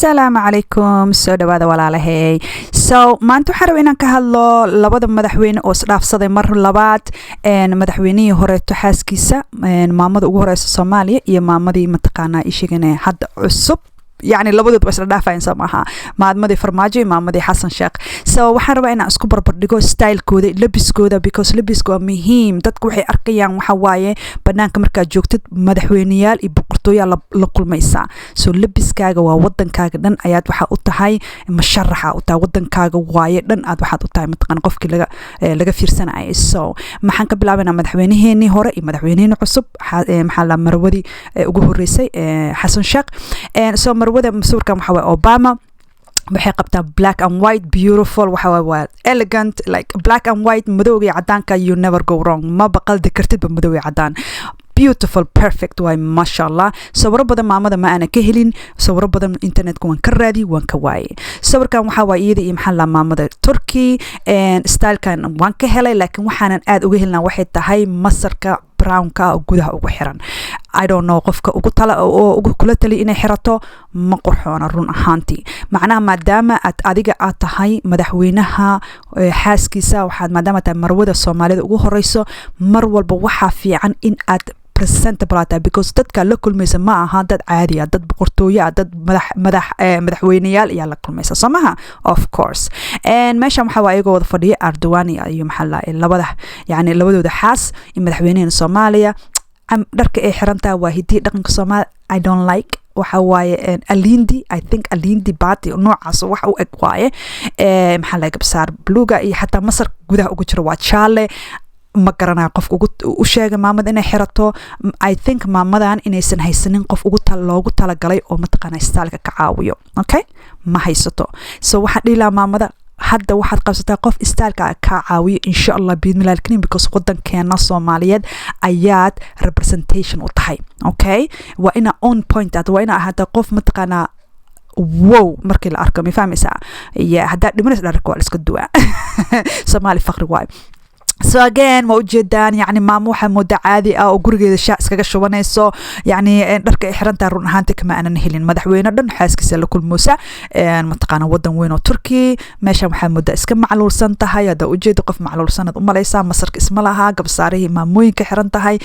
السلام عليكم soo dhawaada walaalahay maanta waxaan rabaa inaan ka hadlo labada madaxweyne oo isdhaafsaday mar labaad madaxweynihii hore xaaskiisa maamada ugu horeysa Soomaaliya iyo maamadii mataqaanaa ishigane hadda cusub يعني لبدود بس ردافعين سماها مادمدي فرماجي مادمدي حسن شيخ waxaan rabaa inaan isku barbar dhigo style-kooda labiskooda because labisku waa muhiim dadku waxay arkayaan waxa waaye banaanka markaad joogtid madaxweynayaal iyo boqortooyaal la kulmaysa labiskaaga waa wadankaaga dhan ayaad waxa u tahay masharaxa u tahay wadankaaga waaye dhan aad waxaad u tahay mataqaan qofkii laga fiirsanayay maxaan ka bilaabaynaa madaxweyniheenii hore iyo madaxweynihii cusub maxaa la marwadi ugu horeysay xasan sheekh marwada masuurkan waxa waa Obama waxay qabtaa black and white beautiful waxa waa elegant like black and white madowga cadaanka you never go wrong ma baqaldi kartid madowga cadaan beautiful perfect way mashallah sawir badan maamada ma ana ka helin sawir badan internet ku waan ka raadi waan ka waayay sawirkan waxa waa iyada iyo maxaa la maamada Turkey style kan waan ka helay laakiin waxaanan aad uga helnaa waxay tahay masarka brownka gudaha ugu xiran I don't know qofka ugu kula tali inay xirato ma qurxoona run ahaantii macnaha maadaama adiga aad tahay madaxweynaha xaaskiisa waxaad maadaama tahay marwada Soomaalida ugu horeyso mar walba waxa fiican in aad presentable because dadka la kulmaysa ma aha dad caadi ah dad boqortooyo dad madaxweynayaal ayaa la kulmaysa samaha of course meesha waxa waa iyaga wada fadhiya Erdogan iyo maxalla labada yani labadooda xaas in madaxweynaha Soomaaliya dharka ay xirantaa waa hidii dhaqanka Soomaaliya I don't like waxa waaye alindi I think alindi baati noocaas wax u eg waaye maxaa laga bsaar bluega iyo xataa masar gudaha ugu jiro waa jaale ma garanaa qof u sheega maamada inay xirato I think maamadan inaysan haysanin qof loogu talagalay oo mataqaanaa styleka ka caawiyo okay ma haysato waxa dhila maamada hadda waxaad qabsataa qof styleka ka caawiyo insha Allah biidmilaal kariim because wadankeena Soomaaliyeed ayaad representation u tahay okay waa ina on point waa ina ahada qof mataqaanaa wow markii la arko ma fahmaysaa hadda dhimanas dharka waa iska duwa Soomaali faqri waay again ma ujeedaan yani maamo waxa mooda caadi ah oo gurigeeda shaac iskaga shubanayso yani dharka ay xirantaa run ahaantii kama aanan helin madaxweyne dhan xaaskiisa la kulmoosa mataqaana wadan weyn oo Turkey meesha waxa mooda iska macluulsan tahay hada ujeedo qof macluulsanad u malaysa masarka isma laha gabsaarihii maamooyinka xiran tahay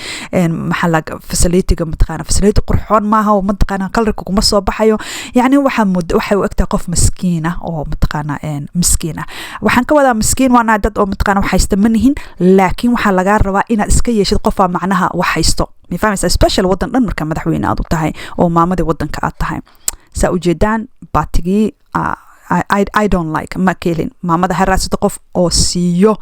maxalla facility-ga mataqaana facility qurxoon maaha oo mataqaana qalriga kuma soo baxayo yani waxa mooda waxa u egtaa qof miskiin ah oo mataqaana miskiin ah waxaan ka wadaa miskiin waana dad oo mataqaana waxa istamanihin laakiin waxa laga rabaa inaad iska yeeshid qofa macnaha wax haysto ma fahmaysaa special wadan dhan marka madaxweyne aad u tahay oo maamadii wadanka aad tahay saa ujeedaan baatigi I don't like ma keelin maamada haraasada qof oo siiyo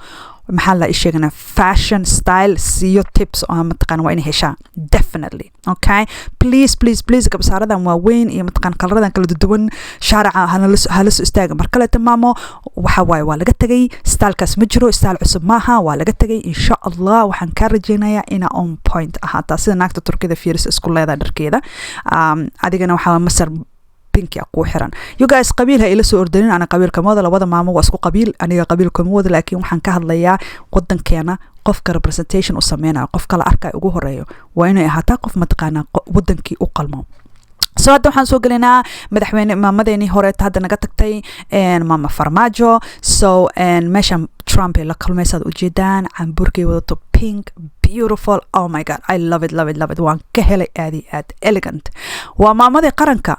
maxaa la sheegana fashion style siiyo tips oo mataqaan waa in heshaa definitely okay please kabsaaradan waa weyn iyo mataqaan kalaradan kala duwan sharaca hala soo istaaga markale tamaamo waxa waay waa laga tagay stylekaas ma jiro style cusub maaha waa laga tagay insha Allah waxaan ka rajeynayaa ina on point ahaataa sida naagta Turkida fiiris isku leedahay dharkeeda adigana waxa masar pinki ku xiran you guys qabiilha ila soo ordanin ana qabiilka mooda labada maamo waa isku qabiil aniga qabiilka mooda laakiin waxaan ka hadlayaa wadankeena qofka representation u sameeynaa qofka la arkay ugu horeeyo waa inay ahaataa qof mataqaana wadankii u qalmo hadda waxaan soo galinaa madaxweyne maamadeeni hore hadda naga tagtay maama Farmaajo meesha Trump la kulmaysaad ujeedaan camburkay wadato pink beautiful oh my god I love it waan ka helay aad elegant waa maamadii qaranka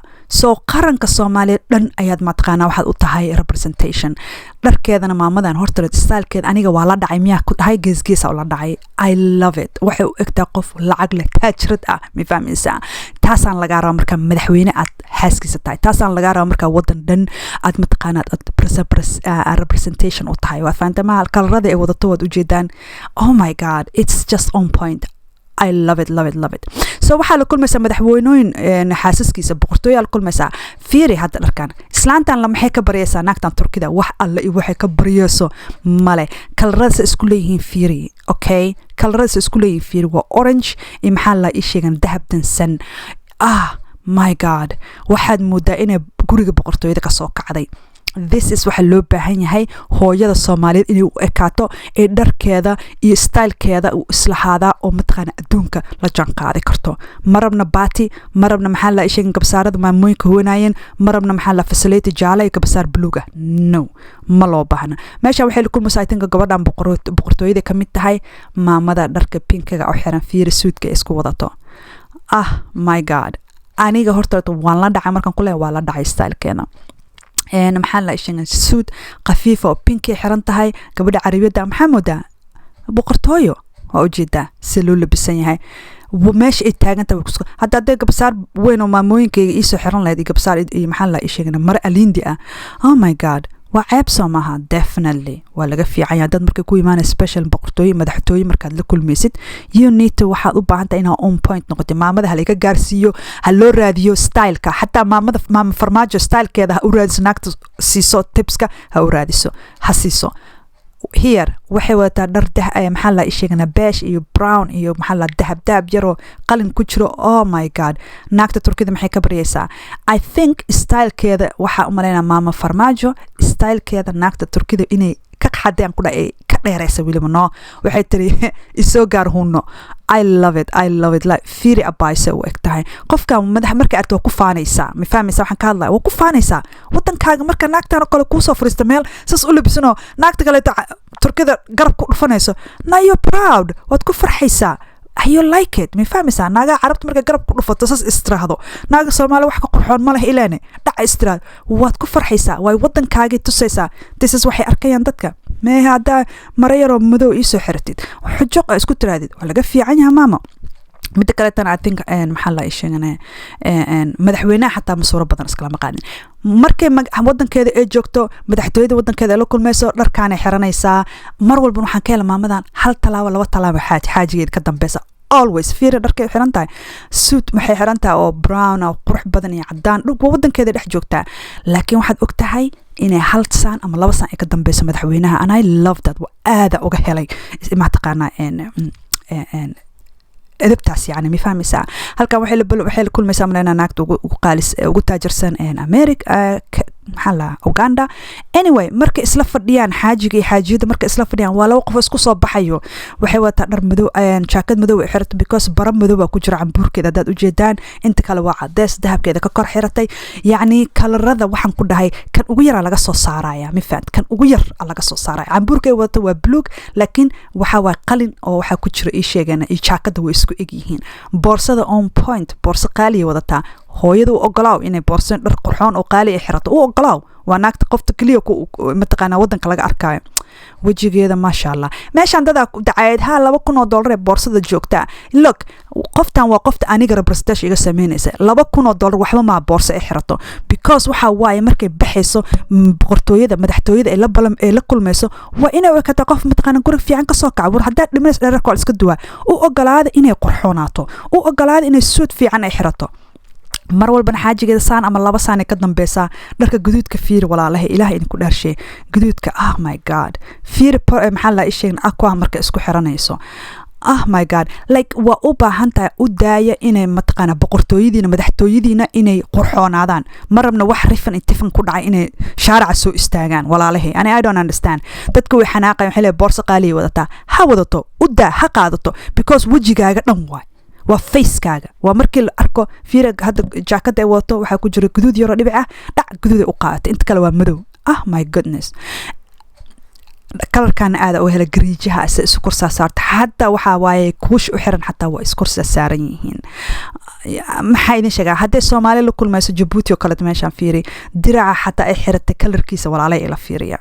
qaranka Soomaaliyeed dhan ayaad mataqaana waxaad u tahay representation dharkeedana maamadan horta style-keed aniga waa la dhacay miyaa ku dhahay geesgeesa la dhacay I love it waxa u egtaa qof lacag leh taajirad ah ma fahmaysaa taasaan laga rabaa marka madaxweyne aad xaaskiisa tahay taasaan laga rabaa marka wadan dhan aad mataqaana representation u tahay waa faantamaha kalarada ay wadato waad ujeedaan oh my god it's just on point I love it waxa la kulmaysa madaxweynooyin xaasaskiisa boqortooyaal kulmaysa fiiri hadda dharkan islaantan la maxay ka bariyaysaa naagtan Turkida wax alla iyo waxay ka bariyayso male kalarada isku leeyihiin fiiri okay kalarada isku leeyihiin fiiri waa orange iyo maxaa la sheegan dahab dansan my god waxaad moodaa inay guriga boqortooyada ka soo kacday this is waxa loo baahan yahay hooyada Soomaaliyeed inay u ekaato ee dharkeeda iyo stylekeeda u islahaada oo mataqaana adduunka la jaan qaadi karto marabna baati marabna maxaa la isheegin gabsaarada maamooyinka hoonaayeen marabna maxaa la facility jaale iyo gabsaar buluuga no ma loo baahna meesha waxay la kulmaysaa tinka gabadhan boqortooyada ka mid tahay maamada dharka pinkiga oo xiran fiir suudka isku wadato my god aniga horta waan la dhacay markan kulay waa la dhacay stylekeena maxaa la isheegin suud qafiif oo pinki xiran tahay gabadha carabiyada maxaa moodaa boqortooyo waa ujeedaa si loo labisan yahay meesha ay taagan tahay hadda gabsaar weyn oo maamooyinkayga ii soo xiran lahayd gabsaar iyo maxaa la isheegin mara alindi oh my god waa ceeb soo maaha definitely waa laga fiican yahay dad markay ku imaanay special boqortooyo madaxtooyo markaad la kulmaysid you need to waxaad u baahan tahay inaad on point noqoto maamada ha laga gaarsiiyo ha loo raadiyo styleka xataa maama farmaajo stylekeeda ha u raadiso naagta siiso tipska ha u raadiso ha siiso here waxay wadataa dhar maxaa la isheegana beige iyo brown iyo maxaa la dahab yaro qalin ku jiro oh my god naagta turkida maxay ka baryaysaa I think stylekeeda waxa u maleynaa maama farmaajo stylekeeda naagta turkida inay ka xadeen ku dhaay ka dheeraysa wiliba no waxay tiri isoo gaar huno I love it like fiiri abaysa u egtahay qofka madax markay aragto ku faanaysa ma fahmaysa waxaan ka hadlaa waa ku faanaysa wadankaaga marka naagtan kale ku soo fariista meel sas u labisano naagta kale turkida garab ku dhufanayso now you're proud waad ku farxaysaa you like it ma fahmaysa naaga carabta marka garab ku dhufato sas istiraahdo naaga Soomaali wax ka qurxoon ma leh ilaane dhac istiraad waad ku farxaysaa way wadankaaga tusaysaa this is waxay arkayaan dadka ma hada marayaro madow ii soo xirtid xujo isku tiraadid waa laga fiican yahay maama mid kale tan I think maxaa la isheegana madaxweynaha xataa masuuro badan iskala maqaanin markay wadankeeda ay joogto madaxtooyada wadankeeda la kulmayso dharkaan ay xiranaysaa mar walba waxaan ka helaa maamadan hal talaabo laba talaabo xaajigeed ka dambaysa always fiir dharkay xiran tahay suit waxay xiran tahay oo brown oo qurux badan iyo cadaan wadankeeda dhex joogtaa laakiin waxaad og tahay inay hal saan ama laba saan ay ka dambayso madaxweynaha and I love that waa aad uga helay ma taqaanaa edebtaas yani ma fahmaysaa halkan waxay la kulmaysaa marayna naagta ugu qaalis ugu taajirsan America maxaa la Uganda anyway markay isla fadhiyaan xaajiga iyo xaajiyada markay isla fadhiyaan waa laba qof isku soo baxayo waxay wataa dhar madow jaakad madow xirtay because bara madow ku jira cambuurkeeda dad u jeedaan inta kale waa cadeys dahabkeeda ka kor xiratay yani kalarada waxaan ku dhahay kan ugu yar laga soo saaraya ma fahamtay kan ugu yar laga soo saaraya cambuurkeeda wata waa blue laakiin waxa waa qalin oo waxa ku jira ii sheegana iyo jaakada way isku eg yihiin boorsada on point boorso qaali wadataa hooyadu ogolaaw inay boorsan dhar qurxoon oo qaali ay xirato oo ogolaaw waa naagta qofta kaliya ku mataqaana wadanka laga arkaayo wajigeeda ma sha Allah meeshan dad dacayd $2,000 ee boorsada joogta look qoftan waa qofta aniga representation iga sameynaysa $2,000 waxba ma boorso ay xirato because waxa waaye markay baxayso boqortooyada madaxtooyada ee la kulmayso waa inay wakata qof mataqaana guri fiican ka soo kacay war hadaa dhimays dharka iska duwa u ogolaada inay qurxoonaato u ogolaada inay suud fiican ay xirato mar walba xaajigeeda saan ama laba saan ka dambaysa dharka guduudka fiir walaalaha ilaahay idinku dhaarshay guduudka oh my god fiir maxaa la isheegin aqua marka isku xiranayso oh my god like waa u baahan tahay u daaya inay mataqaana boqortooyadiina madaxtooyadiina inay qurxoonaadaan marabna wax rifan intifan ku dhacay inay shaarica soo istaagaan walaalahay I don't understand dadku way xanaaqayaan waxay leeyahay boorso qaali wadataa ha wadato u daa ha qaadato because wajigaaga dhan waay waa facekaaga waa markii la arko fiira hadda jaakada ay wadato waxa ku jira guduud yaro dhibic ah dhac guduud ay u qaadatay inta kale waa madow oh my goodness kalarkan aad oo hela gariijaha isu korsa saarta hatta waxa waaye kuush u xiran hatta waa isku korsa saaran yihiin maxay idin sheegaa hadday Soomaali la kulmayso Djibouti oo kale meeshan fiiri diraca hatta ay xiratay kalarkiisa walaalay ila fiiriya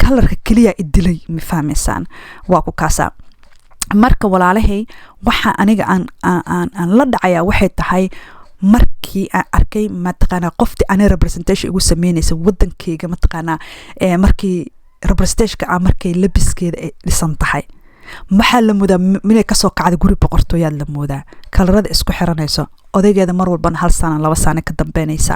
kalarka kaliya idilay ma fahmaysaan waa ku kaasa marka walaalahay waxa aniga aan la dhacaya waxay tahay markii aan arkay mataqaana qofti aan representation ugu sameynaysa wadankeyga mataqaana markii representation markay labiskeeda ay dhisan tahay maxaa la moodaa minay kasoo kacda guri boqortooyaad la moodaa kalarada isku xiranayso odaygeeda mar walbana 1 sano 2 sano ka dambeynaysa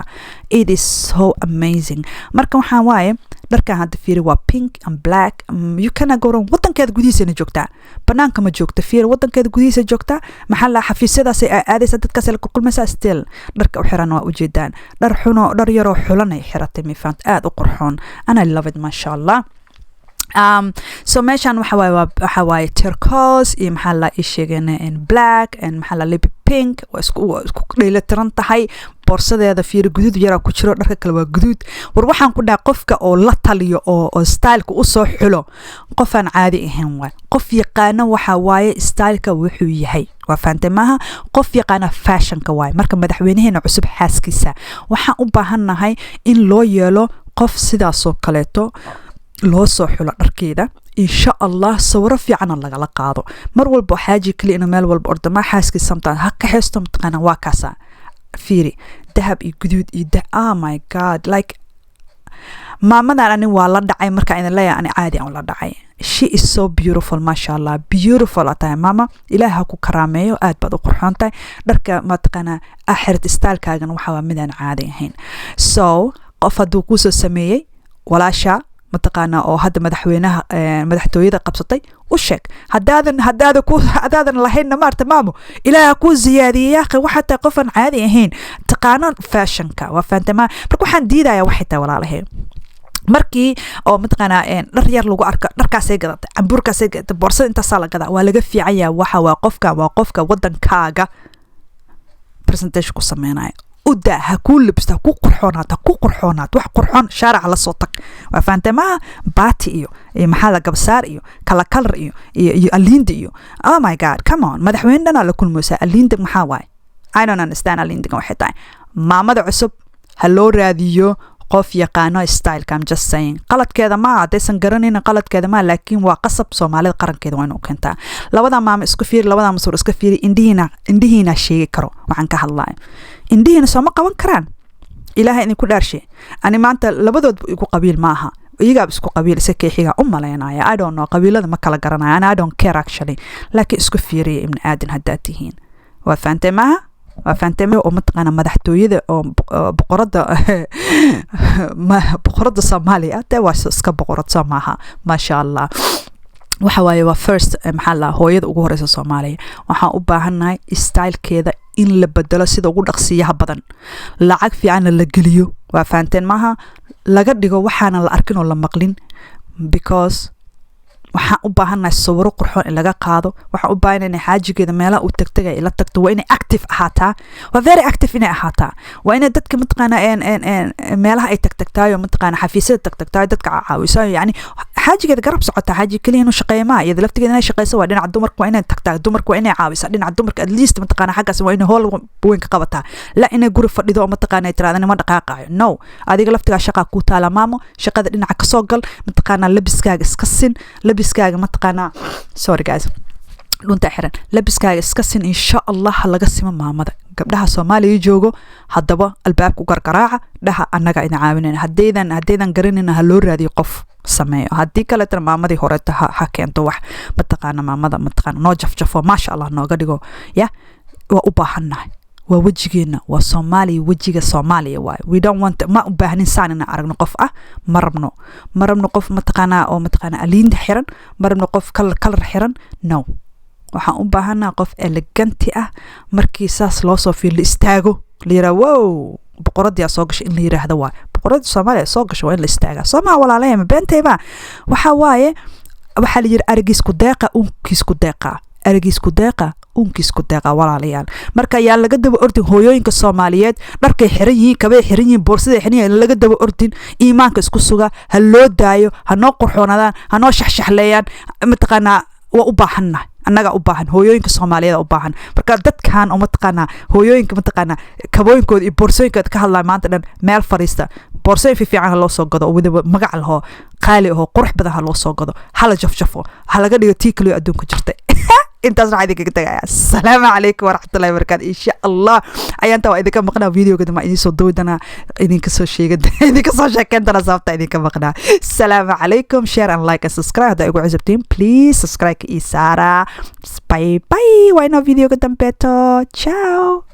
it is so amazing marka waxaan waaye dharkan hadda fiiri waa pink and black you cannot go wrong wadankeeda gudihiisana joogtaa banaanka ma joogta fiiri wadankeeda gudihiisa joogtaa maxaa la xafiisyadaas ay aadaysa dadkaas la kulmaysa still dharka u xiran waa ujeedaan dhar yaroo xulan ay xiratay mi faant aad u qurxoon ana love it masha Allah so meeshan waxa waaye turquoise iyo maxaa la sheegana in black and maxaa la lip pink isku dheelatiran tahay boorsadeeda fiir guduud yara ku jiro dharka kale waa guduud war waxaan ku dhahay qofka oo la taliyo oo style-ka u soo xulo qof aan caadi ahayn waa qof yaqaan waxa waaye style-ka wuxuu yahay waa faantay maaha qof yaqaan fashion-ka waaye marka madaxweynaheena cusub xaaskiisa waxaan u baahanahay in loo yeelo qof sidaas oo kaleeto loo soo xulo dharkeeda insha Allah sawiro fiican laga qaado mar walba xaaji kali in meel walba ordama xaaski samtaan ha ka heesto mtaqana waa kaasa fiiri dahab iyo guduud iyo oh my god like maamadan ani waa la dhacay marka in leeyahay ani caadi aan la dhacay she is so beautiful masha Allah beautiful atay mama ilaaha ku karaameeyo aad baad u qurxoon tahay dharka ma taqana aaxirt style-kaagan waxa waa midaan caadi ahayn so qof haduu ku soo sameeyay walaasha mataqaana oo hadda madaxweynaha madaxtooyada qabsatay u sheeg hadaadan lahayn maarta maamo ilaaha ku ziyaadiyay yaaqi waxa taa qofan caadi ahayn taqaana fashion-ka waa faantama marka waxaan diidayaa waxay tahay walaalahay markii oo mataqaana dhar yar lagu arko dharkaas ay gadatay camburkaas ay gadatay boorsada inta sala gada waa laga fiican yahay waxa waa qofka wadankaaga presentation ku sameeynaya uda ha ku libsta ku qurxoonaad wax qurxoon shaaric la soo tag waa faantama baati iyo maxaa la gabsaar iyo kala color iyo alinda iyo oh my god come on madaxweynena la kulmaysa alinda maxaa waay I don't understand alinda waxay tahay maamada cusub ha loo raadiyo qof yaqaano style I'm just saying qaladkeeda ma adaysan garanayna qaladkeeda ma laakiin waa qasab Soomaalida qarankeeda waa inuu keentaa labada maam isku fiir labada masuur isku fiir indihiina sheegi karo waxaan ka hadlaay indihiina soo ma qaban karaan ilaahay in ku dhaarshay ani maanta labadood igu qabiil ma aha iyaga isku qabiil sakeexiga u maleynaya I don't know qabiilada ma kala garanayaan I don't care actually laakiin isku fiiriye ibn aadan hadaatihiin waa faantay ma waa faantay oo mataqana madaxtooyada oo boqorada Soomaaliya taa waa iska boqorad Soomaha ma sha Allah waxa waaye waa first maxaa la hooyada ugu horeysa Soomaaliya waxaan u baahanahay style-keeda in la bedelo sida ugu dhaqsiyaha badan lacag fiican la geliyo waa faanteen maaha laga dhigo waxaana la arkin oo la maqlin because waxaan u baahanahay sawiro qurxoon in laga qaado waxaan u baahanahay xaajigeeda meelaha uu tagtagay ila tagto waa inay active ahaataa waa very active inay ahaataa waa inay dadka mataqaana meelaha ay tagtagtaayo mataqaana xafiisyada tagtagtaayo dadka caawiso yani xaajigeeda garab socota xaaji kaliya inuu shaqeeymaa iyada laftigeeda inay shaqeyso waa dhinaca dumarka waa inay tagtaa dumarka waa inay caawisaa dhinaca dumarka at least mataqaana xaggaas waa inay howl weyn ka qabataa la inay guri fadhido oo mataqaana ay tiraahdo ma dhaqaaqaayo no adiga laftiga shaqa ku taala maamo shaqada dhinaca ka soo gal mataqaana labiskaaga iska sin labiskaaga mataqaana sorry guys lunta xiran labiskaaga iska sin insha Allah laga sima maamada gabdhaha Soomaaliya joogo hadaba albaabku gargaraaca dhaha anaga ina caawinayna hadaydan garanayna ha loo raadiyo qof sameeyo hadii kale tan maamadii hore ha keento wax mataqaana maamada mataqaana noo jafjafo ma sha Allah nooga dhigo ya waa u baahanahay waa wajigeena waa Soomaaliya wajiga Soomaaliya waay we don't want ma u baahnin saanina aragno qof marabno qof mataqaana oo mataqaana aliinda xiran marabno qof kala xiran no waxaan u baahanahay qof elegant ah markii saas loo soo fiir la istaago la yiraahdo wow boqoradii soo gashay in la yiraahdo waa boqorada Soomaaliya soo gashay waa in la istaaga Soomaa walaalahay ma beentayba waxa waaye waxa la yiraahdo arigisku deeqa unkiisku deeqa walaalayaal marka yaa laga daba ordin hooyooyinka Soomaaliyeed dharkay xiran yihiin kabay xiran yihiin boorsada xiran yihiin laga daba ordin iimaanka isku suga ha loo daayo ha noo qurxoonadaan ha noo shaxshaxleeyaan mataqaana waa u baahanahay annaga u baahan hooyooyinka Soomaaliyeed u baahan marka dadkan oo mataqaana hooyooyinka mataqaana kabooyinkooda iyo boorsooyinkooda ka hadlay maanta dhan meel fariista boorsooyin fiican loo soo gado oo wada magac laho qaali oo qurux badan loo soo gado hala jafjafo ha laga dhigo tii kaliya adduunka jirtay intaasna waxaa idinkaga tagaya asalaamu calaykum waraxmatullahi wabarakaatu insha allah ayaanta waa idinka maqnaa videoga dama idiin soo dowdana idinka soo sheekeyntana sababta idinka maqnaa asalaamu calaykum share and like and subscribe haddaa igu cusubtiin please subscribe ii saara bye bye waa inoo videoga dambeeto ciao